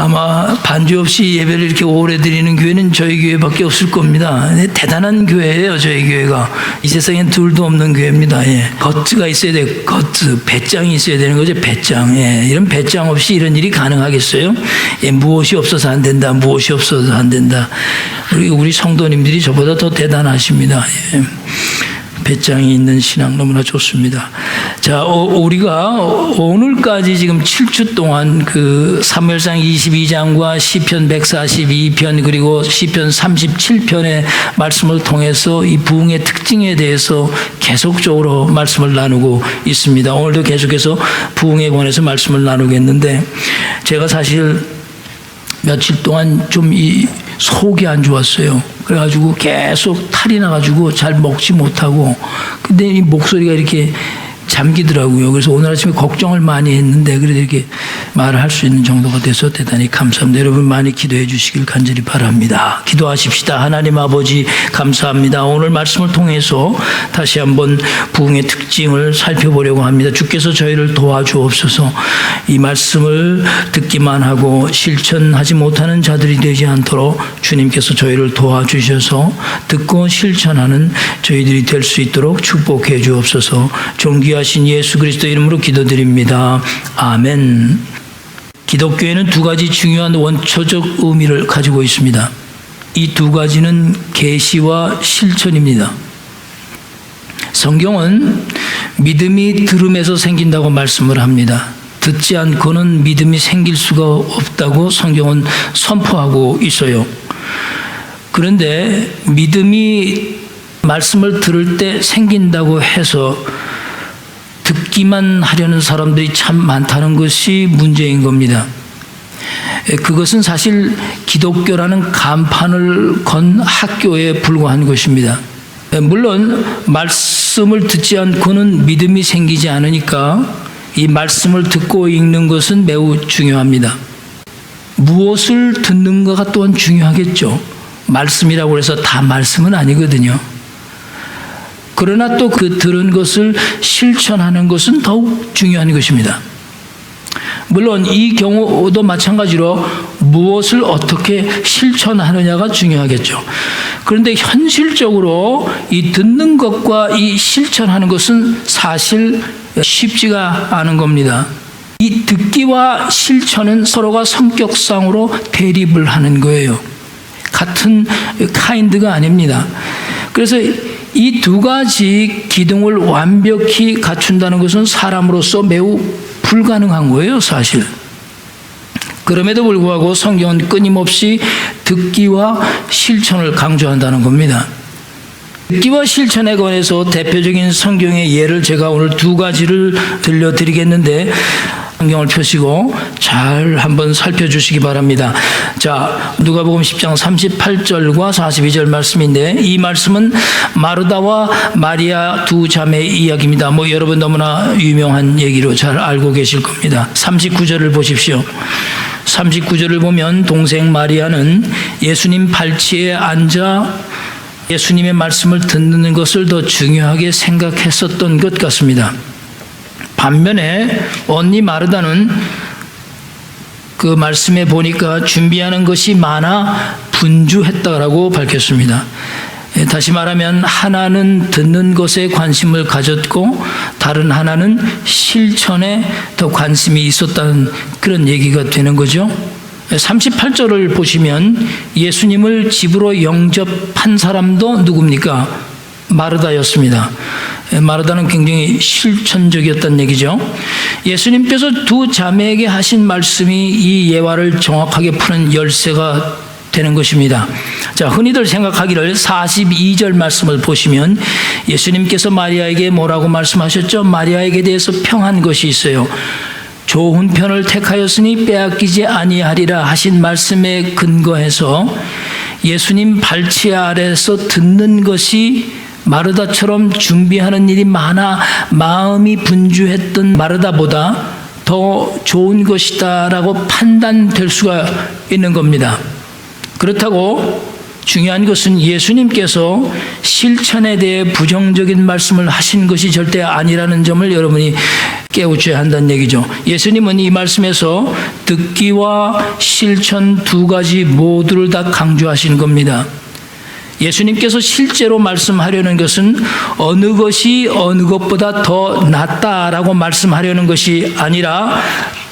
아마 반주 없이 예배를 이렇게 오래 드리는 교회는 저희 교회밖에 없을 겁니다. 대단한 교회예요, 저희 교회가. 이 세상엔 둘도 없는 교회입니다. 예. 겉가 있어야 돼요. 겉, 배짱이 있어야 되는 거죠, 배짱. 예. 이런 배짱 없이 이런 일이 가능하겠어요? 예. 무엇이 없어서 안 된다, 무엇이 없어서 안 된다. 우리 성도님들이 저보다 더 대단하십니다. 예. 배짱이 있는 신앙 너무나 좋습니다. 자, 우리가 오늘까지 지금 7주 동안 그 사무엘상 22장과 시편 142편 그리고 시편 37편의 말씀을 통해서 이 부흥의 특징에 대해서 계속적으로 말씀을 나누고 있습니다. 오늘도 계속해서 부흥에 관해서 말씀을 나누겠는데, 제가 사실 며칠 동안 좀 속이 안 좋았어요. 그래가지고 계속 탈이 나가지고 잘 먹지 못하고, 근데 이 목소리가 이렇게 잠기더라고요. 그래서 오늘 아침에 걱정을 많이 했는데 그래도 이렇게 말을 할 수 있는 정도가 돼서 대단히 감사합니다. 여러분 많이 기도해 주시길 간절히 바랍니다. 기도하십시다. 하나님 아버지 감사합니다. 오늘 말씀을 통해서 다시 한번 부흥의 특징을 살펴보려고 합니다. 주께서 저희를 도와주옵소서. 이 말씀을 듣기만 하고 실천하지 못하는 자들이 되지 않도록 주님께서 저희를 도와주셔서 듣고 실천하는 저희들이 될 수 있도록 축복해 주옵소서. 존귀하신 예수 그리스도 이름으로 기도드립니다. 아멘. 기독교에는 두 가지 중요한 원초적 의미를 가지고 있습니다. 이 두 가지는 계시와 실천입니다. 성경은 믿음이 들음에서 생긴다고 말씀을 합니다. 듣지 않고는 믿음이 생길 수가 없다고 성경은 선포하고 있어요. 그런데 믿음이 말씀을 들을 때 생긴다고 해서 듣기만 하려는 사람들이 참 많다는 것이 문제인 겁니다. 그것은 사실 기독교라는 간판을 건 학교에 불과한 것입니다. 물론 말씀을 듣지 않고는 믿음이 생기지 않으니까 이 말씀을 듣고 읽는 것은 매우 중요합니다. 무엇을 듣는가가 또한 중요하겠죠. 말씀이라고 해서 다 말씀은 아니거든요. 그러나 또 그 들은 것을 실천하는 것은 더욱 중요한 것입니다. 물론 이 경우도 마찬가지로 무엇을 어떻게 실천하느냐가 중요하겠죠. 그런데 현실적으로 이 듣는 것과 이 실천하는 것은 사실 쉽지가 않은 겁니다. 이 듣기와 실천은 서로가 성격상으로 대립을 하는 거예요. 같은 카인드가 아닙니다. 그래서 이 두 가지 기둥을 완벽히 갖춘다는 것은 사람으로서 매우 불가능한 거예요, 사실. 그럼에도 불구하고 성경은 끊임없이 듣기와 실천을 강조한다는 겁니다. 듣기와 실천에 관해서 대표적인 성경의 예를 제가 오늘 두 가지를 들려드리겠는데, 성경을 펴시고 잘 한번 살펴주시기 바랍니다. 자, 누가복음 10장 38절과 42절 말씀인데, 이 말씀은 마르다와 마리아 두 자매의 이야기입니다. 여러분 너무나 유명한 얘기로 잘 알고 계실 겁니다. 39절을 보십시오. 39절을 보면 동생 마리아는 예수님 발치에 앉아 예수님의 말씀을 듣는 것을 더 중요하게 생각했었던 것 같습니다. 반면에 언니 마르다는 그 말씀에 보니까 준비하는 것이 많아 분주했다라고 밝혔습니다. 다시 말하면 하나는 듣는 것에 관심을 가졌고 다른 하나는 실천에 더 관심이 있었다는 그런 얘기가 되는 거죠. 38절을 보시면 예수님을 집으로 영접한 사람도 누굽니까? 마르다였습니다. 마르다는 굉장히 실천적이었다는 얘기죠. 예수님께서 두 자매에게 하신 말씀이 이 예화를 정확하게 푸는 열쇠가 되는 것입니다. 자, 흔히들 생각하기를 42절 말씀을 보시면 예수님께서 마리아에게 뭐라고 말씀하셨죠? 마리아에게 대해서 평한 것이 있어요. 좋은 편을 택하였으니 빼앗기지 아니하리라 하신 말씀에 근거해서 예수님 발치 아래서 듣는 것이 마르다처럼 준비하는 일이 많아 마음이 분주했던 마르다보다 더 좋은 것이다라고 판단될 수가 있는 겁니다. 그렇다고 중요한 것은 예수님께서 실천에 대해 부정적인 말씀을 하신 것이 절대 아니라는 점을 여러분이 깨우쳐야 한다는 얘기죠. 예수님은 이 말씀에서 듣기와 실천 두 가지 모두를 다 강조하시는 겁니다. 예수님께서 실제로 말씀하려는 것은 어느 것이 어느 것보다 더 낫다라고 말씀하려는 것이 아니라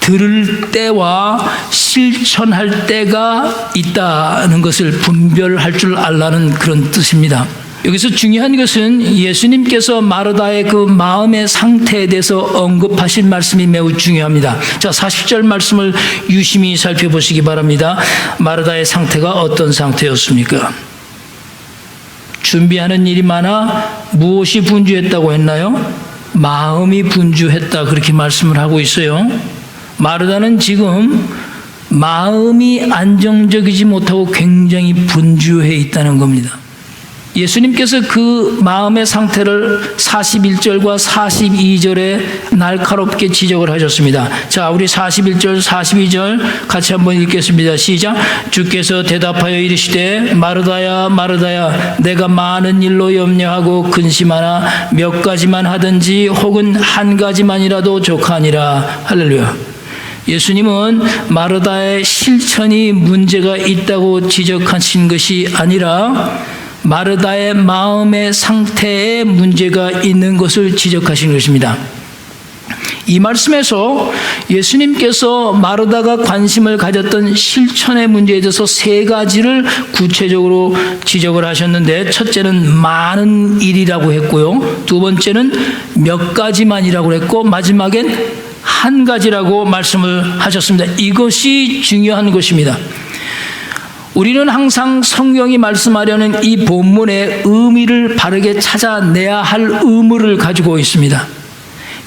들을 때와 실천할 때가 있다는 것을 분별할 줄 알라는 그런 뜻입니다. 여기서 중요한 것은 예수님께서 마르다의 그 마음의 상태에 대해서 언급하신 말씀이 매우 중요합니다. 자, 40절 말씀을 유심히 살펴보시기 바랍니다. 마르다의 상태가 어떤 상태였습니까? 준비하는 일이 많아 무엇이 분주했다고 했나요? 마음이 분주했다, 그렇게 말씀을 하고 있어요. 마르다는 지금 마음이 안정적이지 못하고 굉장히 분주해 있다는 겁니다. 예수님께서 그 마음의 상태를 41절과 42절에 날카롭게 지적을 하셨습니다. 자, 우리 41절, 42절 같이 한번 읽겠습니다. 시작. 주께서 대답하여 이르시되 마르다야 마르다야 내가 많은 일로 염려하고 근심하나 몇 가지만 하든지 혹은 한 가지만이라도 족하니라. 할렐루야. 예수님은 마르다의 실천이 문제가 있다고 지적하신 것이 아니라 마르다의 마음의 상태에 문제가 있는 것을 지적하신 것입니다. 이 말씀에서 예수님께서 마르다가 관심을 가졌던 실천의 문제에 대해서 세 가지를 구체적으로 지적을 하셨는데, 첫째는 많은 일이라고 했고요, 두 번째는 몇 가지만이라고 했고, 마지막엔 한 가지라고 말씀을 하셨습니다. 이것이 중요한 것입니다. 우리는 항상 성경이 말씀하려는 이 본문의 의미를 바르게 찾아내야 할 의무를 가지고 있습니다.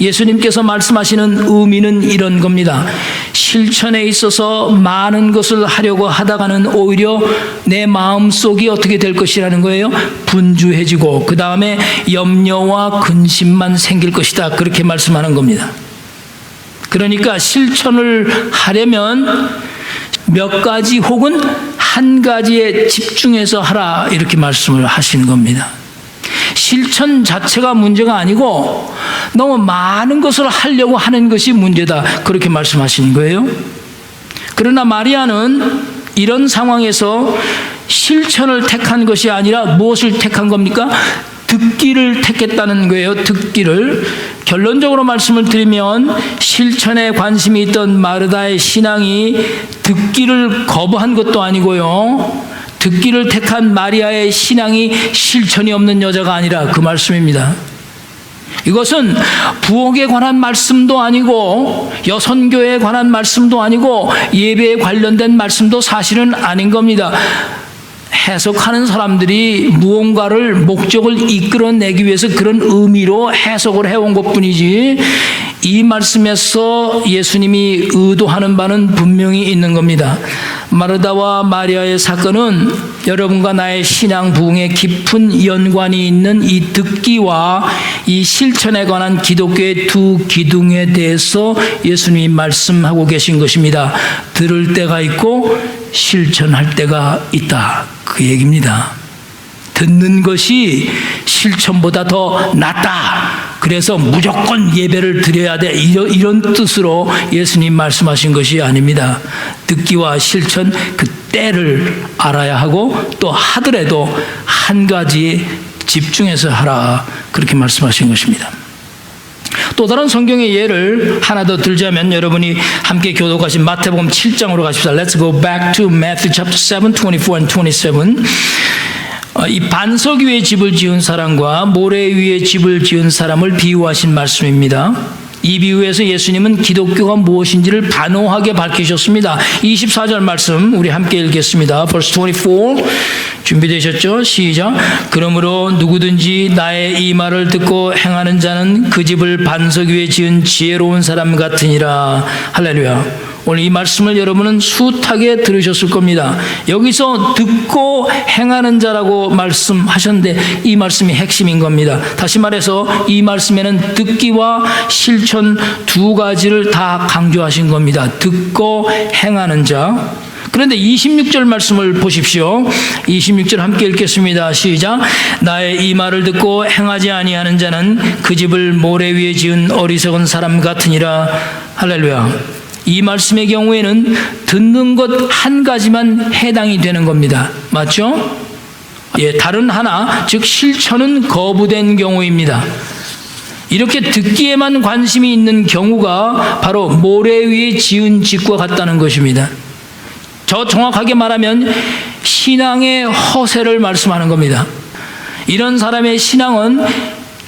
예수님께서 말씀하시는 의미는 이런 겁니다. 실천에 있어서 많은 것을 하려고 하다가는 오히려 내 마음속이 어떻게 될 것이라는 거예요? 분주해지고 그 다음에 염려와 근심만 생길 것이다, 그렇게 말씀하는 겁니다. 그러니까 실천을 하려면 몇 가지 혹은 한 가지에 집중해서 하라, 이렇게 말씀을 하시는 겁니다. 실천 자체가 문제가 아니고 너무 많은 것을 하려고 하는 것이 문제다, 그렇게 말씀하시는 거예요. 그러나 마리아는 이런 상황에서 실천을 택한 것이 아니라 무엇을 택한 겁니까? 듣기를 택했다는 거예요. 듣기를. 결론적으로 말씀을 드리면 실천에 관심이 있던 마르다의 신앙이 듣기를 거부한 것도 아니고요, 듣기를 택한 마리아의 신앙이 실천이 없는 여자가 아니라 그 말씀입니다. 이것은 부엌에 관한 말씀도 아니고 여선교회에 관한 말씀도 아니고 예배에 관련된 말씀도 사실은 아닌 겁니다. 해석하는 사람들이 무언가를 목적을 이끌어내기 위해서 그런 의미로 해석을 해온 것뿐이지, 이 말씀에서 예수님이 의도하는 바는 분명히 있는 겁니다. 마르다와 마리아의 사건은 여러분과 나의 신앙 부흥에 깊은 연관이 있는 이 듣기와 이 실천에 관한 기독교의 두 기둥에 대해서 예수님이 말씀하고 계신 것입니다. 들을 때가 있고 실천할 때가 있다, 그 얘기입니다. 듣는 것이 실천보다 더 낫다, 그래서 무조건 예배를 드려야 돼, 이런 뜻으로 예수님 말씀하신 것이 아닙니다. 듣기와 실천, 그 때를 알아야 하고 또 하더라도 한 가지에 집중해서 하라, 그렇게 말씀하신 것입니다. 또 다른 성경의 예를 하나 더 들자면, 여러분이 함께 교독하신 마태복음 7장으로 가십시다. Let's go back to Matthew chapter 7, 24 and 27. 이 반석 위에 집을 지은 사람과 모래 위에 집을 지은 사람을 비유하신 말씀입니다. 이 비유에서 예수님은 기독교가 무엇인지를 단호하게 밝히셨습니다. 24절 말씀 우리 함께 읽겠습니다. Verse 24 준비되셨죠? 시작. 그러므로 누구든지 나의 이 말을 듣고 행하는 자는 그 집을 반석 위에 지은 지혜로운 사람 같으니라. 할렐루야. 오늘 이 말씀을 여러분은 숱하게 들으셨을 겁니다. 여기서 듣고 행하는 자라고 말씀하셨는데 이 말씀이 핵심인 겁니다. 다시 말해서 이 말씀에는 듣기와 실천 두 가지를 다 강조하신 겁니다. 듣고 행하는 자. 그런데 26절 말씀을 보십시오. 26절 함께 읽겠습니다. 시작. 나의 이 말을 듣고 행하지 아니하는 자는 그 집을 모래 위에 지은 어리석은 사람 같으니라. 할렐루야. 이 말씀의 경우에는 듣는 것 한 가지만 해당이 되는 겁니다. 맞죠? 예, 다른 하나, 즉 실천은 거부된 경우입니다. 이렇게 듣기에만 관심이 있는 경우가 바로 모래 위에 지은 집과 같다는 것입니다. 저 정확하게 말하면 신앙의 허세를 말씀하는 겁니다. 이런 사람의 신앙은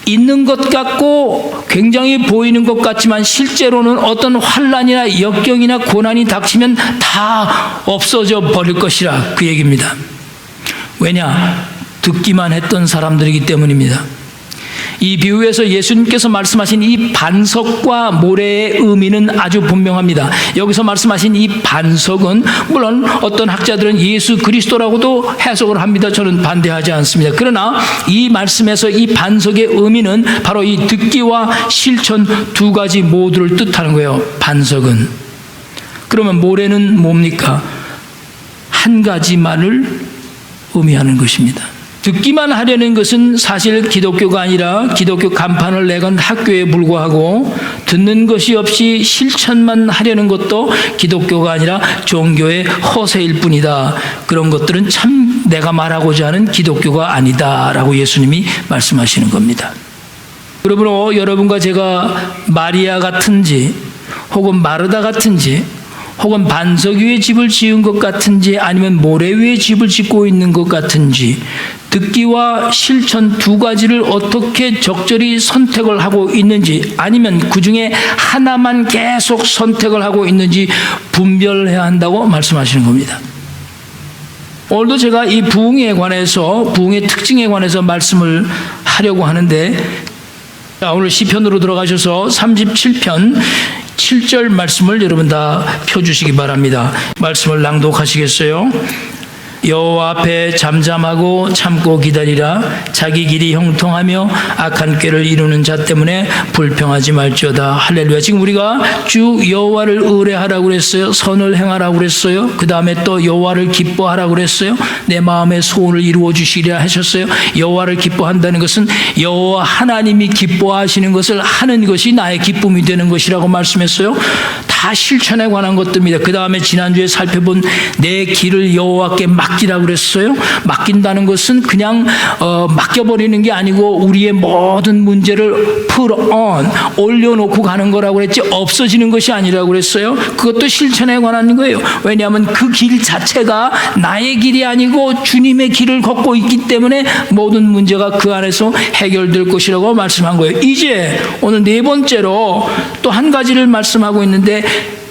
있는 것 같고 굉장히 보이는 것 같지만 실제로는 어떤 환난이나 역경이나 고난이 닥치면 다 없어져 버릴 것이라 그 얘기입니다. 왜냐? 듣기만 했던 사람들이기 때문입니다. 이 비유에서 예수님께서 말씀하신 이 반석과 모래의 의미는 아주 분명합니다. 여기서 말씀하신 이 반석은 물론 어떤 학자들은 예수 그리스도라고도 해석을 합니다. 저는 반대하지 않습니다. 그러나 이 말씀에서 이 반석의 의미는 바로 이 듣기와 실천 두 가지 모두를 뜻하는 거예요. 반석은. 그러면 모래는 뭡니까? 한 가지만을 의미하는 것입니다. 듣기만 하려는 것은 사실 기독교가 아니라 기독교 간판을 내건 학교에 불과하고, 듣는 것이 없이 실천만 하려는 것도 기독교가 아니라 종교의 허세일 뿐이다. 그런 것들은 참 내가 말하고자 하는 기독교가 아니다라고 예수님이 말씀하시는 겁니다. 그러므로 여러분과 제가 마리아 같은지 혹은 마르다 같은지 혹은 반석 위에 집을 지은 것 같은지 아니면 모래 위에 집을 짓고 있는 것 같은지, 듣기와 실천 두 가지를 어떻게 적절히 선택을 하고 있는지, 아니면 그 중에 하나만 계속 선택을 하고 있는지 분별해야 한다고 말씀하시는 겁니다. 오늘도 제가 이 부흥에 관해서, 부흥의 특징에 관해서 말씀을 하려고 하는데, 자, 오늘 시편으로 들어가셔서 37편 7절 말씀을 여러분 다 펴주시기 바랍니다. 말씀을 낭독하시겠어요? 여호와 앞에 잠잠하고 참고 기다리라. 자기 길이 형통하며 악한 꾀를 이루는 자 때문에 불평하지 말지어다. 할렐루야. 지금 우리가 쭉 여호와를 의뢰하라고 그랬어요. 선을 행하라고 그랬어요. 그 다음에 또 여호와를 기뻐하라고 그랬어요. 내 마음의 소원을 이루어 주시리라 하셨어요. 여호와를 기뻐한다는 것은 여호와 하나님이 기뻐하시는 것을 하는 것이 나의 기쁨이 되는 것이라고 말씀했어요. 다 실천에 관한 것들입니다. 그 다음에 지난주에 살펴본 내 길을 여호와께 맡기라고 그랬어요. 맡긴다는 것은 그냥 맡겨버리는 게 아니고 우리의 모든 문제를 올려놓고 가는 거라고 그랬지, 없어지는 것이 아니라고 그랬어요. 그것도 실천에 관한 거예요. 왜냐하면 그 길 자체가 나의 길이 아니고 주님의 길을 걷고 있기 때문에 모든 문제가 그 안에서 해결될 것이라고 말씀한 거예요. 이제 오늘 네 번째로 또 한 가지를 말씀하고 있는데,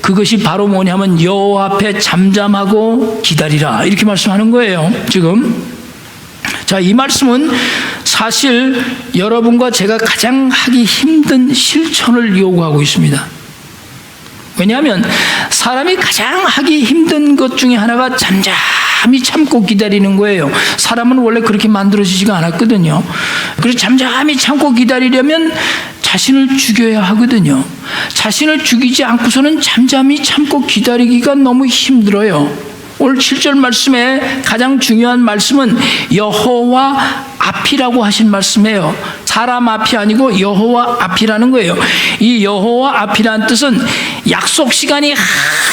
그것이 바로 뭐냐면 여호와 앞에 잠잠하고 기다리라, 이렇게 말씀하는 거예요. 지금 자, 이 말씀은 사실 여러분과 제가 가장 하기 힘든 실천을 요구하고 있습니다. 왜냐하면 사람이 가장 하기 힘든 것 중에 하나가 잠잠히 참고 기다리는 거예요. 사람은 원래 그렇게 만들어지지가 않았거든요. 그래서 잠잠히 참고 기다리려면 자신을 죽여야 하거든요. 자신을 죽이지 않고서는 잠잠히 참고 기다리기가 너무 힘들어요. 오늘 7절 말씀에 가장 중요한 말씀은 여호와 앞이라고 하신 말씀이에요. 사람 앞이 아니고 여호와 앞이라는 거예요. 이 여호와 앞이라는 뜻은 약속 시간이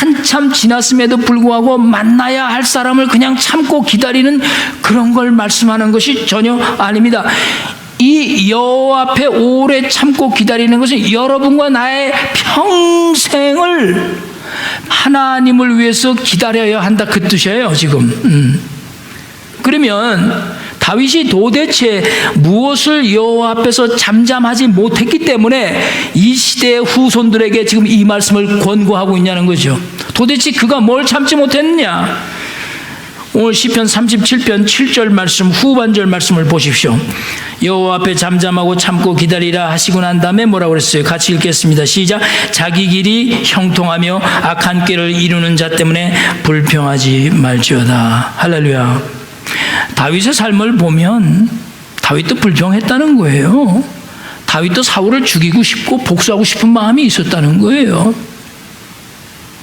한참 지났음에도 불구하고 만나야 할 사람을 그냥 참고 기다리는 그런 걸 말씀하는 것이 전혀 아닙니다. 이 여호와 앞에 오래 참고 기다리는 것은 여러분과 나의 평생을 하나님을 위해서 기다려야 한다, 그 뜻이에요 지금. 그러면 다윗이 도대체 무엇을 여호와 앞에서 잠잠하지 못했기 때문에 이 시대의 후손들에게 지금 이 말씀을 권고하고 있냐는 거죠. 도대체 그가 뭘 참지 못했느냐. 오늘 시편 37편 7절 말씀 후반절 말씀을 보십시오. 여호와 앞에 잠잠하고 참고 기다리라 하시고 난 다음에 뭐라고 그랬어요? 같이 읽겠습니다. 시작. 자기 길이 형통하며 악한 꾀를 이루는 자 때문에 불평하지 말지어다. 할렐루야. 다윗의 삶을 보면 다윗도 불평했다는 거예요. 다윗도 사울을 죽이고 싶고 복수하고 싶은 마음이 있었다는 거예요.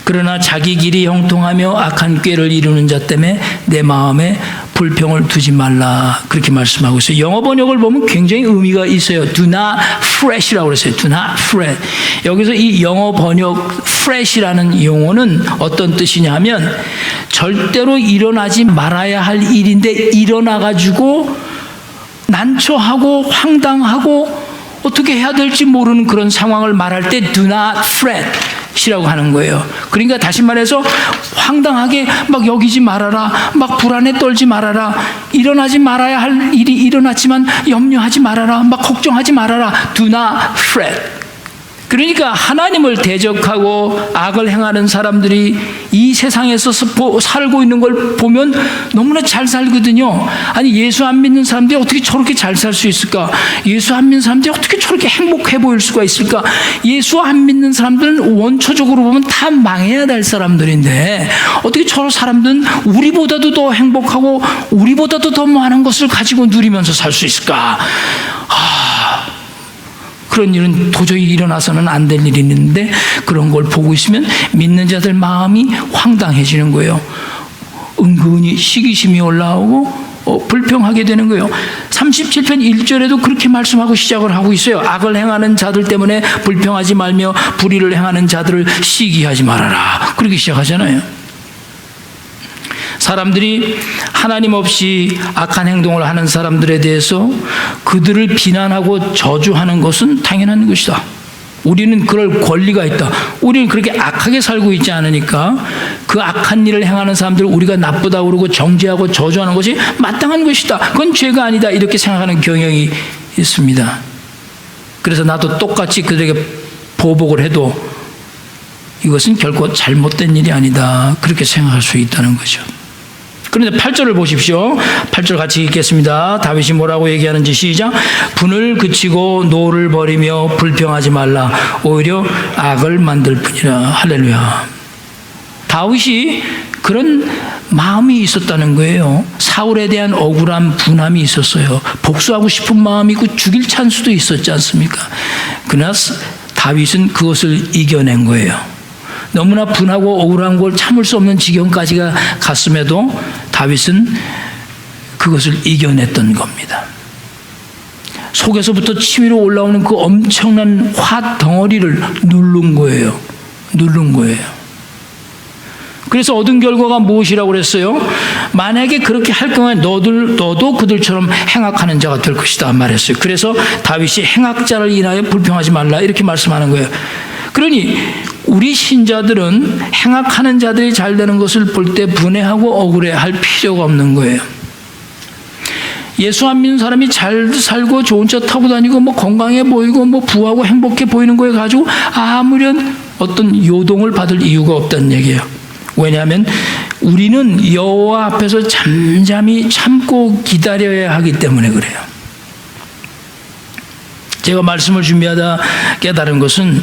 그러나 자기 길이 형통하며 악한 꾀를 이루는 자 때문에 내 마음에 불평을 두지 말라. 그렇게 말씀하고 있어요. 영어 번역을 보면 굉장히 의미가 있어요. Do not fret이라고 그랬어요. Do not fret. 여기서 이 영어 번역 fret이라는 용어는 어떤 뜻이냐 하면 절대로 일어나지 말아야 할 일인데 일어나가지고 난처하고 황당하고 어떻게 해야 될지 모르는 그런 상황을 말할 때 do not fret 이라고 하는 거예요. 그러니까 다시 말해서 황당하게 막 여기지 말아라, 막 불안에 떨지 말아라, 일어나지 말아야 할 일이 일어났지만 염려하지 말아라, 막 걱정하지 말아라. Do not fret. 그러니까 하나님을 대적하고 악을 행하는 사람들이 이 세상에서 살고 있는 걸 보면 너무나 잘 살거든요. 아니 예수 안 믿는 사람들이 어떻게 저렇게 잘 살 수 있을까? 예수 안 믿는 사람들이 어떻게 저렇게 행복해 보일 수가 있을까? 예수 안 믿는 사람들은 원초적으로 보면 다 망해야 될 사람들인데 어떻게 저런 사람들은 우리보다도 더 행복하고 우리보다도 더 많은 것을 가지고 누리면서 살 수 있을까? 그런 일은 도저히 일어나서는 안 될 일이 있는데 그런 걸 보고 있으면 믿는 자들 마음이 황당해지는 거예요. 은근히 시기심이 올라오고 불평하게 되는 거예요. 37편 1절에도 그렇게 말씀하고 시작을 하고 있어요. 악을 행하는 자들 때문에 불평하지 말며 불의를 행하는 자들을 시기하지 말아라. 그렇게 시작하잖아요. 사람들이 하나님 없이 악한 행동을 하는 사람들에 대해서 그들을 비난하고 저주하는 것은 당연한 것이다. 우리는 그럴 권리가 있다. 우리는 그렇게 악하게 살고 있지 않으니까 그 악한 일을 행하는 사람들을 우리가 나쁘다고 그러고 정죄하고 저주하는 것이 마땅한 것이다. 그건 죄가 아니다. 이렇게 생각하는 경향이 있습니다. 그래서 나도 똑같이 그들에게 보복을 해도 이것은 결코 잘못된 일이 아니다. 그렇게 생각할 수 있다는 거죠. 그런데 8절을 보십시오. 8절 같이 읽겠습니다. 다윗이 뭐라고 얘기하는지 시작. 분을 그치고 노를 버리며 불평하지 말라. 오히려 악을 만들 뿐이라. 할렐루야. 다윗이 그런 마음이 있었다는 거예요. 사울에 대한 억울한 분함이 있었어요. 복수하고 싶은 마음이 있고 죽일 찬수도 있었지 않습니까? 그러나 다윗은 그것을 이겨낸 거예요. 너무나 분하고 억울한 걸 참을 수 없는 지경까지가 갔음에도 다윗은 그것을 이겨냈던 겁니다. 속에서부터 치밀어 올라오는 그 엄청난 화 덩어리를 누른 거예요. 그래서 얻은 결과가 무엇이라고 그랬어요? 만약에 그렇게 할 경우에 너도 그들처럼 행악하는 자가 될 것이다 말했어요. 그래서 다윗이 행악자를 인하여 불평하지 말라 이렇게 말씀하는 거예요. 그러니 우리 신자들은 행악하는 자들이 잘 되는 것을 볼 때 분해하고 억울해할 필요가 없는 거예요. 예수 안 믿는 사람이 잘 살고 좋은 차 타고 다니고 뭐 건강해 보이고 뭐 부하고 행복해 보이는 거에 가지고 아무런 어떤 요동을 받을 이유가 없다는 얘기예요. 왜냐하면 우리는 여호와 앞에서 잠잠히 참고 기다려야 하기 때문에 그래요. 제가 말씀을 준비하다 깨달은 것은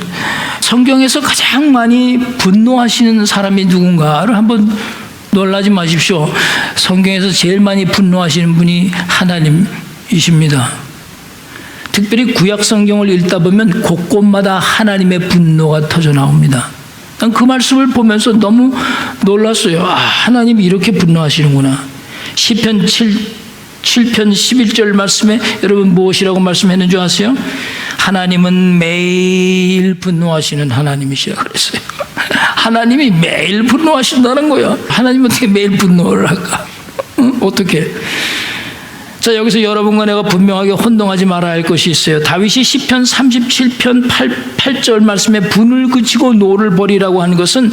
성경에서 가장 많이 분노하시는 사람이 누군가를 한번 놀라지 마십시오. 성경에서 제일 많이 분노하시는 분이 하나님이십니다. 특별히 구약 성경을 읽다 보면 곳곳마다 하나님의 분노가 터져 나옵니다. 난 그 말씀을 보면서 너무 놀랐어요. 하나님이 이렇게 분노하시는구나. 시편 7편 11절 말씀에 여러분 무엇이라고 말씀했는 줄 아세요? 하나님은 매일 분노하시는 하나님이시라 그랬어요. 하나님이 매일 분노하신다는 거예요. 하나님은 어떻게 매일 분노를 할까? 어떻게? 자, 여기서 여러분과 내가 분명하게 혼동하지 말아야 할 것이 있어요. 다윗이 시편 37편 8절 말씀에 분을 그치고 노를 버리라고 하는 것은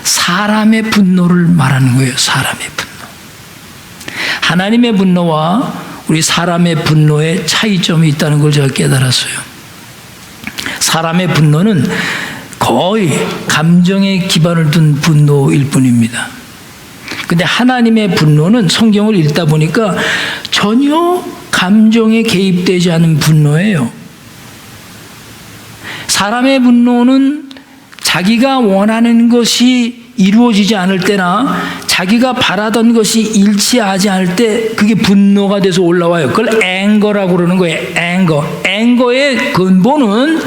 사람의 분노를 말하는 거예요. 사람의 분노. 하나님의 분노와 우리 사람의 분노에 차이점이 있다는 걸 제가 깨달았어요. 사람의 분노는 거의 감정에 기반을 둔 분노일 뿐입니다. 근데 하나님의 분노는 성경을 읽다 보니까 전혀 감정에 개입되지 않은 분노예요. 사람의 분노는 자기가 원하는 것이 이루어지지 않을 때나 자기가 바라던 것이 일치하지 않을 때 그게 분노가 돼서 올라와요. 그걸 앵거라고 그러는 거예요. 앵거의 근본은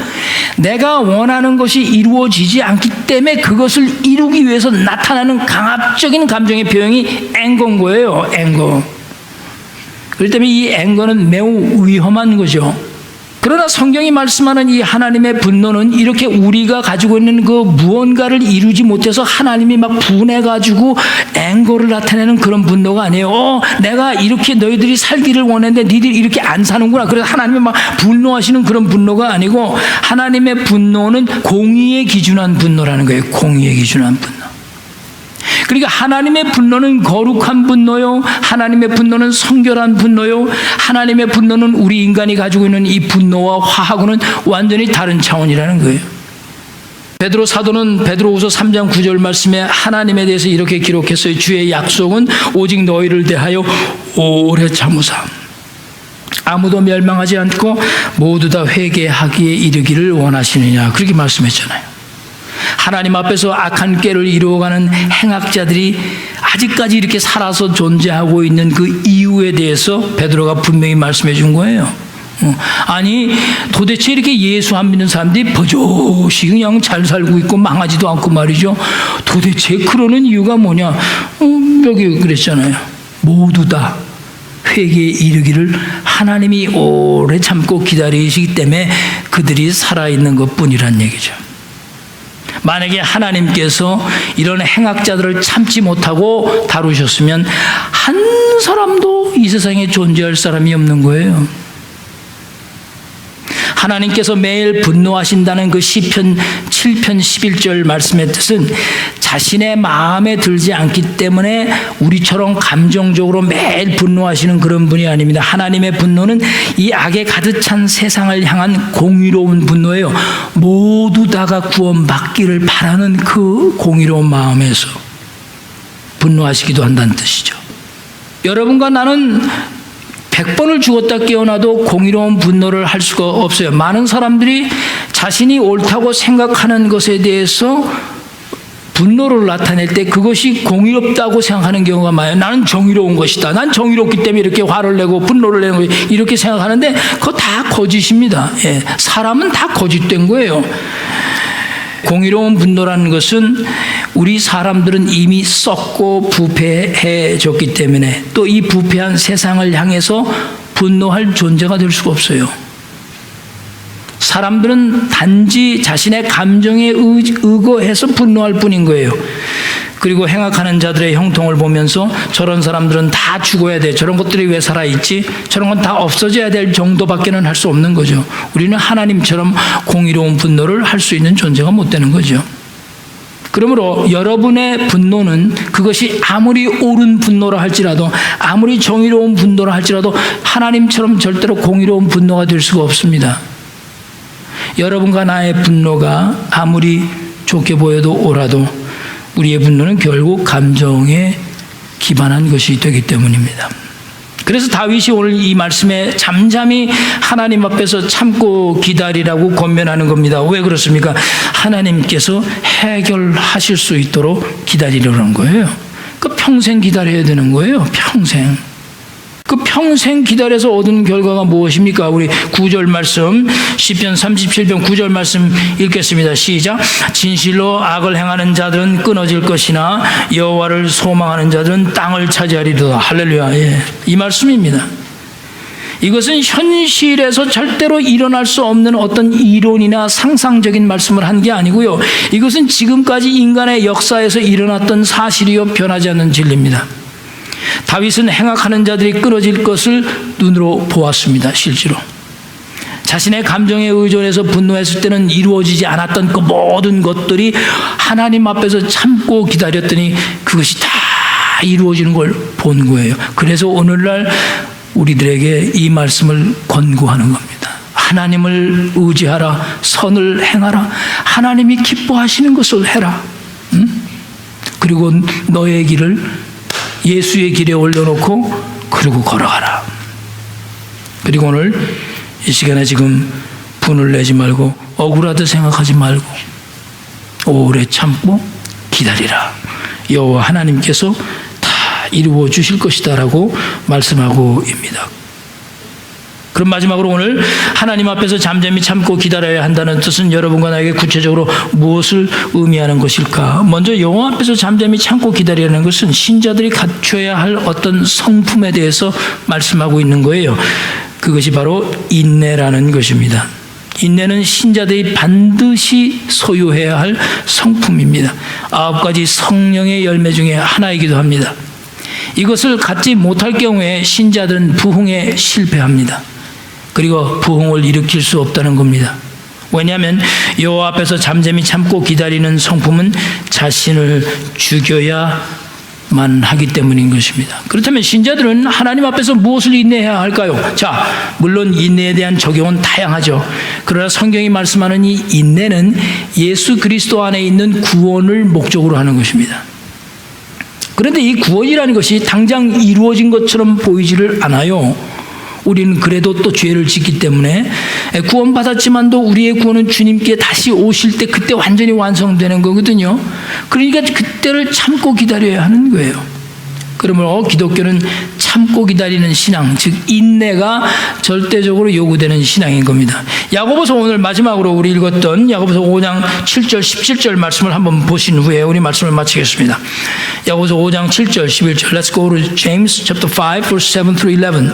내가 원하는 것이 이루어지지 않기 때문에 그것을 이루기 위해서 나타나는 강압적인 감정의 표현이 앵거인 거예요. 앵거. 그렇기 때문에 이 앵거는 매우 위험한 거죠. 그러나 성경이 말씀하는 이 하나님의 분노는 이렇게 우리가 가지고 있는 그 무언가를 이루지 못해서 하나님이 막 분해가지고 앵거를 나타내는 그런 분노가 아니에요. 내가 이렇게 너희들이 살기를 원했는데 니들이 이렇게 안 사는구나. 그래서 하나님이 막 분노하시는 그런 분노가 아니고 하나님의 분노는 공의에 기준한 분노라는 거예요. 공의에 기준한 분노. 그러니까 하나님의 분노는 거룩한 분노요, 하나님의 분노는 성결한 분노요, 하나님의 분노는 우리 인간이 가지고 있는 이 분노와 화하고는 완전히 다른 차원이라는 거예요. 베드로 사도는 베드로후서 3장 9절 말씀에 하나님에 대해서 이렇게 기록했어요. 주의 약속은 오직 너희를 대하여 오래 참으사 아무도 멸망하지 않고 모두 다 회개하기에 이르기를 원하시느냐, 그렇게 말씀했잖아요. 하나님 앞에서 악한 꾀를 이루어가는 행악자들이 아직까지 이렇게 살아서 존재하고 있는 그 이유에 대해서 베드로가 분명히 말씀해 준 거예요. 아니 도대체 이렇게 예수 안 믿는 사람들이 버젓이 그냥 잘 살고 있고 망하지도 않고 말이죠. 도대체 그러는 이유가 뭐냐? 여기 그랬잖아요. 모두 다 회개에 이르기를 하나님이 오래 참고 기다리시기 때문에 그들이 살아있는 것뿐이란 얘기죠. 만약에 하나님께서 이런 행악자들을 참지 못하고 다루셨으면 한 사람도 이 세상에 존재할 사람이 없는 거예요. 하나님께서 매일 분노하신다는 그 시편 7편 11절 말씀의 뜻은 자신의 마음에 들지 않기 때문에 우리처럼 감정적으로 매일 분노하시는 그런 분이 아닙니다. 하나님의 분노는 이 악에 가득 찬 세상을 향한 공의로운 분노예요. 모두 다가 구원받기를 바라는 그 공의로운 마음에서 분노하시기도 한다는 뜻이죠. 여러분과 나는 100번을 죽었다 깨어나도 공의로운 분노를 할 수가 없어요. 많은 사람들이 자신이 옳다고 생각하는 것에 대해서 분노를 나타낼 때 그것이 공의롭다고 생각하는 경우가 많아요. 나는 정의로운 것이다. 난 정의롭기 때문에 이렇게 화를 내고 분노를 내는 거예요. 이렇게 생각하는데 그거 다 거짓입니다. 예, 사람은 다 거짓된 거예요. 공의로운 분노라는 것은 우리 사람들은 이미 썩고 부패해졌기 때문에 또 이 부패한 세상을 향해서 분노할 존재가 될 수가 없어요. 사람들은 단지 자신의 감정에 의거해서 분노할 뿐인 거예요. 그리고 행악하는 자들의 형통을 보면서 저런 사람들은 다 죽어야 돼. 저런 것들이 왜 살아있지? 저런 건 다 없어져야 될 정도밖에는 할 수 없는 거죠. 우리는 하나님처럼 공의로운 분노를 할 수 있는 존재가 못 되는 거죠. 그러므로 여러분의 분노는 그것이 아무리 옳은 분노라 할지라도 아무리 정의로운 분노라 할지라도 하나님처럼 절대로 공의로운 분노가 될 수가 없습니다. 여러분과 나의 분노가 아무리 좋게 보여도 옳아도 우리의 분노는 결국 감정에 기반한 것이 되기 때문입니다. 그래서 다윗이 오늘 이 말씀에 잠잠히 하나님 앞에서 참고 기다리라고 권면하는 겁니다. 왜 그렇습니까? 하나님께서 해결하실 수 있도록 기다리려는 거예요. 그 평생 기다려야 되는 거예요. 평생. 그 평생 기다려서 얻은 결과가 무엇입니까? 우리 9절 말씀, 시편 37편 9절 말씀 읽겠습니다. 시작. 진실로 악을 행하는 자들은 끊어질 것이나 여호와를 소망하는 자들은 땅을 차지하리로다. 할렐루야. 예, 이 말씀입니다. 이것은 현실에서 절대로 일어날 수 없는 어떤 이론이나 상상적인 말씀을 한 게 아니고요. 이것은 지금까지 인간의 역사에서 일어났던 사실이요 변하지 않는 진리입니다. 다윗은 행악하는 자들이 끊어질 것을 눈으로 보았습니다. 실제로 자신의 감정에 의존해서 분노했을 때는 이루어지지 않았던 그 모든 것들이 하나님 앞에서 참고 기다렸더니 그것이 다 이루어지는 걸 본 거예요. 그래서 오늘날 우리들에게 이 말씀을 권고하는 겁니다. 하나님을 의지하라. 선을 행하라. 하나님이 기뻐하시는 것을 해라. 그리고 너의 길을 예수의 길에 올려놓고 그리고 걸어가라. 그리고 오늘 이 시간에 지금 분을 내지 말고 억울하다 생각하지 말고 오래 참고 기다리라. 여호와 하나님께서 다 이루어 주실 것이다라고 말씀하고 있습니다. 그럼 마지막으로 오늘 하나님 앞에서 잠잠히 참고 기다려야 한다는 뜻은 여러분과 나에게 구체적으로 무엇을 의미하는 것일까? 먼저 여호와 앞에서 잠잠히 참고 기다리라는 것은 신자들이 갖춰야 할 어떤 성품에 대해서 말씀하고 있는 거예요. 그것이 바로 인내라는 것입니다. 인내는 신자들이 반드시 소유해야 할 성품입니다. 9가지 성령의 열매 중에 하나이기도 합니다. 이것을 갖지 못할 경우에 신자들은 부흥에 실패합니다. 그리고 부흥을 일으킬 수 없다는 겁니다. 왜냐하면 여호와 앞에서 잠잠히 참고 기다리는 성품은 자신을 죽여야만 하기 때문인 것입니다. 그렇다면 신자들은 하나님 앞에서 무엇을 인내해야 할까요? 자, 물론 인내에 대한 적용은 다양하죠. 그러나 성경이 말씀하는 이 인내는 예수 그리스도 안에 있는 구원을 목적으로 하는 것입니다. 그런데 이 구원이라는 것이 당장 이루어진 것처럼 보이지를 않아요. 우리는 그래도 또 죄를 짓기 때문에 구원받았지만도 우리의 구원은 주님께 다시 오실 때 그때 완전히 완성되는 거거든요. 그러니까 그때를 참고 기다려야 하는 거예요. 그러므로 기독교는 참고 기다리는 신앙, 즉 인내가 절대적으로 요구되는 신앙인 겁니다. 야고보서 오늘 마지막으로 우리 읽었던 야고보서 5장 7절 17절 말씀을 한번 보신 후에 우리 말씀을 마치겠습니다. 야고보서 5장 7절 11절 Let's go to James chapter 5 verse 7 through 11.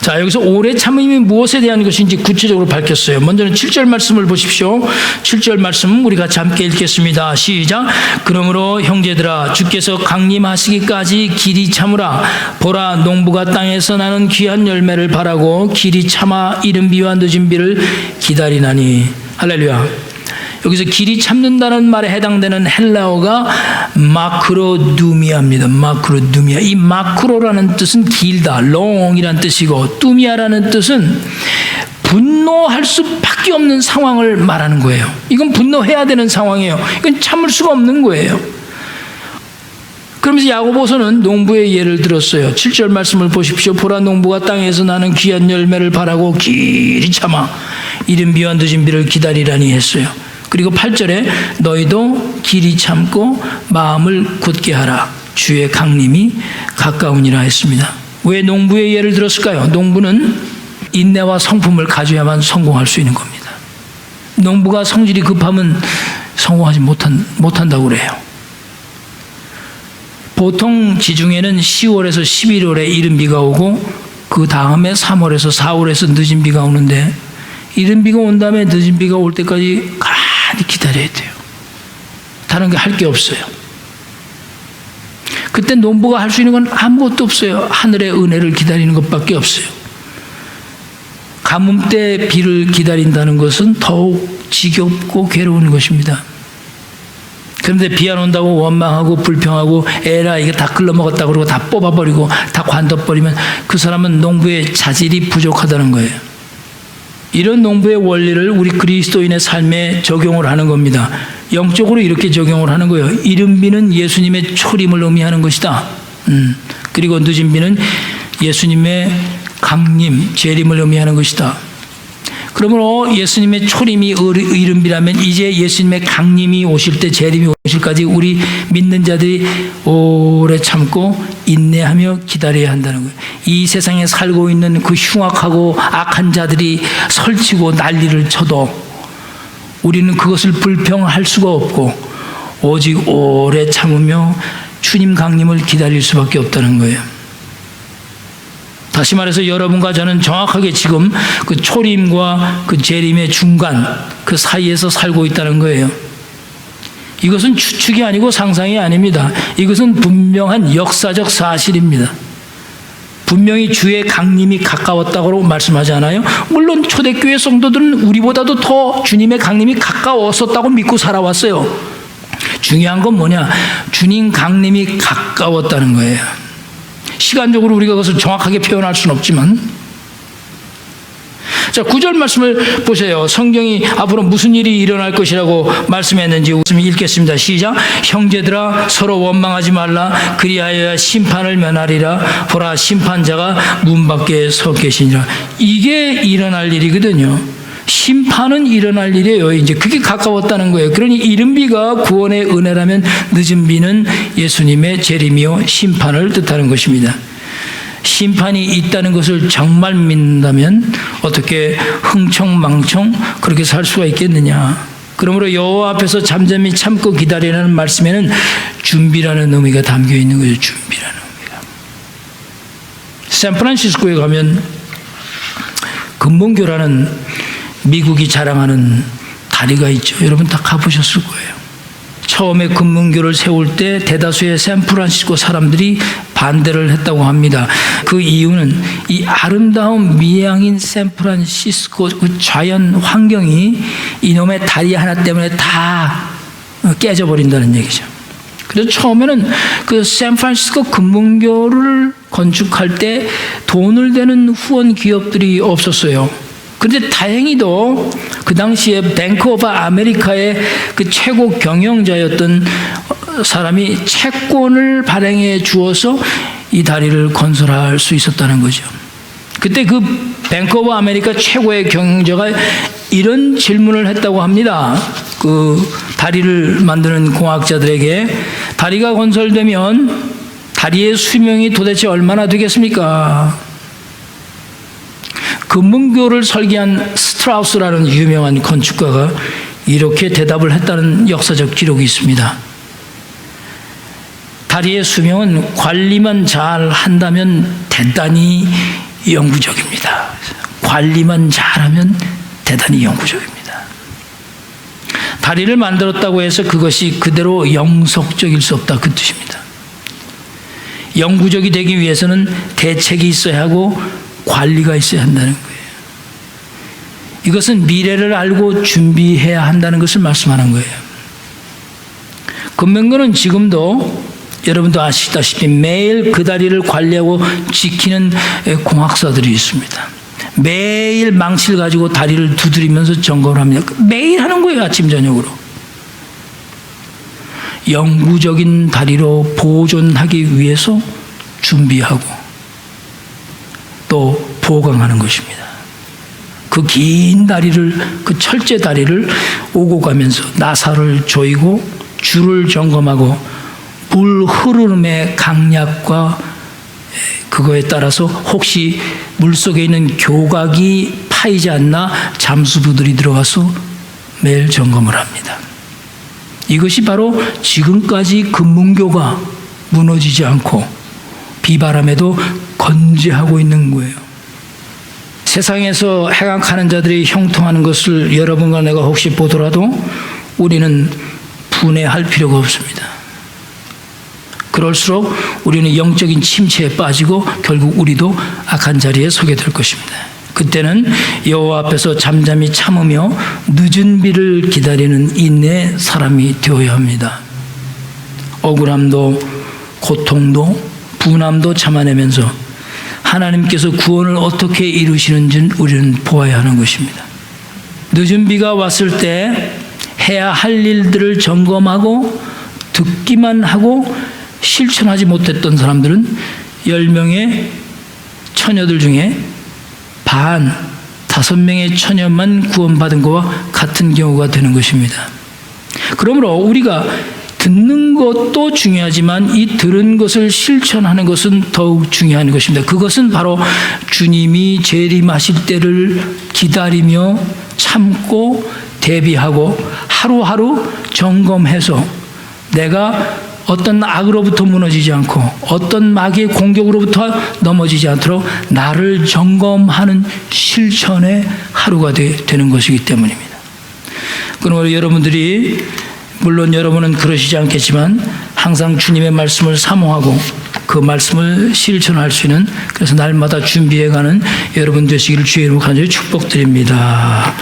자, 여기서 오래 참음이 무엇에 대한 것인지 구체적으로 밝혔어요. 먼저는 7절 말씀을 보십시오. 7절 말씀 우리 같이 함께 읽겠습니다. 시작. 그러므로 형제들아 주께서 강림하시기까지 길이 참으라. 보라 농부가 땅에서 나는 귀한 열매를 바라고 길이 참아 이른 비와 늦은 비를 기다리나니. 할렐루야. 여기서 길이 참는다는 말에 해당되는 헬라어가 마크로두미아입니다. 마크로두미아. 이 마크로라는 뜻은 길다, long이라는 뜻이고 두미아라는 뜻은 분노할 수밖에 없는 상황을 말하는 거예요. 이건 분노해야 되는 상황이에요. 이건 참을 수가 없는 거예요. 그러면서 야고보서는 농부의 예를 들었어요. 7절 말씀을 보십시오. 보라 농부가 땅에서 나는 귀한 열매를 바라고 길이 참아 이른 비와 늦은 비를 기다리라니 했어요. 그리고 8절에 너희도 길이 참고 마음을 굳게 하라. 주의 강림이 가까우니라 했습니다. 왜 농부의 예를 들었을까요? 농부는 인내와 성품을 가져야만 성공할 수 있는 겁니다. 농부가 성질이 급하면 성공하지 못한다고 그래요. 보통 지중해는 10월에서 11월에 이른 비가 오고 그 다음에 3월에서 4월에서 늦은 비가 오는데 이른 비가 온 다음에 늦은 비가 올 때까지 가만히 기다려야 돼요. 다른 게 할 게 없어요. 그때 농부가 할 수 있는 건 아무것도 없어요. 하늘의 은혜를 기다리는 것밖에 없어요. 가뭄 때 비를 기다린다는 것은 더욱 지겹고 괴로운 것입니다. 그런데 비 안 온다고 원망하고 불평하고 에라 이게 다 끌러먹었다 그러고 다 뽑아버리고 다 관둬버리면 그 사람은 농부의 자질이 부족하다는 거예요. 이런 농부의 원리를 우리 그리스도인의 삶에 적용을 하는 겁니다. 영적으로 이렇게 적용을 하는 거예요. 이른 비는 예수님의 초림을 의미하는 것이다. 그리고 늦은 비는 예수님의 강림, 재림을 의미하는 것이다. 그러므로 예수님의 초림이 이른 비라면 이제 예수님의 강림이 오실 때 재림이 오실까지 우리 믿는 자들이 오래 참고 인내하며 기다려야 한다는 거예요. 이 세상에 살고 있는 그 흉악하고 악한 자들이 설치고 난리를 쳐도 우리는 그것을 불평할 수가 없고 오직 오래 참으며 주님 강림을 기다릴 수밖에 없다는 거예요. 다시 말해서 여러분과 저는 정확하게 지금 그 초림과 그 재림의 중간 그 사이에서 살고 있다는 거예요. 이것은 추측이 아니고 상상이 아닙니다. 이것은 분명한 역사적 사실입니다. 분명히 주의 강림이 가까웠다고 말씀하지 않아요? 물론 초대교회 성도들은 우리보다도 더 주님의 강림이 가까웠었다고 믿고 살아왔어요. 중요한 건 뭐냐? 주님 강림이 가까웠다는 거예요. 시간적으로 우리가 그것을 정확하게 표현할 수는 없지만 자 9절 말씀을 보세요. 성경이 앞으로 무슨 일이 일어날 것이라고 말씀했는지 읽겠습니다. 시작. 형제들아 서로 원망하지 말라. 그리하여야 심판을 면하리라. 보라 심판자가 문 밖에 서 계시니라. 이게 일어날 일이거든요. 심판은 일어날 일이에요. 이제 그게 가까웠다는 거예요. 그러니 이른 비가 구원의 은혜라면 늦은 비는 예수님의 재림이요 심판을 뜻하는 것입니다. 심판이 있다는 것을 정말 믿는다면 어떻게 흥청망청 그렇게 살 수가 있겠느냐. 그러므로 여호와 앞에서 잠잠히 참고 기다리라는 말씀에는 준비라는 의미가 담겨 있는 거죠. 준비라는 의미가. 샌프란시스코에 가면 금문교라는 미국이 자랑하는 다리가 있죠. 여러분 다 가보셨을 거예요. 처음에 금문교를 세울 때 대다수의 샌프란시스코 사람들이 반대를 했다고 합니다. 그 이유는 이 아름다운 미양인 샌프란시스코 그 자연 환경이 이놈의 다리 하나 때문에 다 깨져버린다는 얘기죠. 그래서 처음에는 그 샌프란시스코 금문교를 건축할 때 돈을 대는 후원 기업들이 없었어요. 그런데 다행히도 그 당시에 뱅크 오브 아메리카의 그 최고 경영자였던 사람이 채권을 발행해 주어서 이 다리를 건설할 수 있었다는 거죠. 그때 그 뱅크 오브 아메리카 최고의 경영자가 이런 질문을 했다고 합니다. 그 다리를 만드는 공학자들에게 다리가 건설되면 다리의 수명이 도대체 얼마나 되겠습니까? 금문교를 설계한 스트라우스라는 유명한 건축가가 이렇게 대답을 했다는 역사적 기록이 있습니다. 다리의 수명은 관리만 잘 한다면 대단히 영구적입니다. 관리만 잘하면 대단히 영구적입니다. 다리를 만들었다고 해서 그것이 그대로 영속적일 수 없다 그 뜻입니다. 영구적이 되기 위해서는 대책이 있어야 하고 관리가 있어야 한다는 거예요. 이것은 미래를 알고 준비해야 한다는 것을 말씀하는 거예요. 금문교는 지금도 여러분도 아시다시피 매일 그 다리를 관리하고 지키는 공학사들이 있습니다. 매일 망치를 가지고 다리를 두드리면서 점검을 합니다. 매일 하는 거예요. 아침 저녁으로. 영구적인 다리로 보존하기 위해서 준비하고 또 보강하는 것입니다. 그 긴 다리를, 그 철제 다리를 오고 가면서 나사를 조이고 줄을 점검하고 물 흐름의 강약과 그거에 따라서 혹시 물속에 있는 교각이 파이지 않나 잠수부들이 들어가서 매일 점검을 합니다. 이것이 바로 지금까지 금문교가 무너지지 않고 비바람에도 건재하고 있는 거예요. 세상에서 행악하는 자들이 형통하는 것을 여러분과 내가 혹시 보더라도 우리는 분해할 필요가 없습니다. 그럴수록 우리는 영적인 침체에 빠지고 결국 우리도 악한 자리에 서게 될 것입니다. 그때는 여호와 앞에서 잠잠히 참으며 늦은 비를 기다리는 인내의 사람이 되어야 합니다. 억울함도 고통도 분함도 참아내면서 하나님께서 구원을 어떻게 이루시는지는 우리는 보아야 하는 것입니다. 늦은 비가 왔을 때 해야 할 일들을 점검하고 듣기만 하고 실천하지 못했던 사람들은 10명의 처녀들 중에 5명의 처녀만 구원받은 것과 같은 경우가 되는 것입니다. 그러므로 우리가 듣는 것도 중요하지만 이 들은 것을 실천하는 것은 더욱 중요한 것입니다. 그것은 바로 주님이 재림하실 때를 기다리며 참고 대비하고 하루하루 점검해서 내가 어떤 악으로부터 무너지지 않고 어떤 마귀의 공격으로부터 넘어지지 않도록 나를 점검하는 실천의 하루가 되는 것이기 때문입니다. 그러므로 여러분들이 물론 여러분은 그러시지 않겠지만 항상 주님의 말씀을 사모하고 그 말씀을 실천할 수 있는 그래서 날마다 준비해가는 여러분 되시기를 주의 이름으로 간절히 축복드립니다.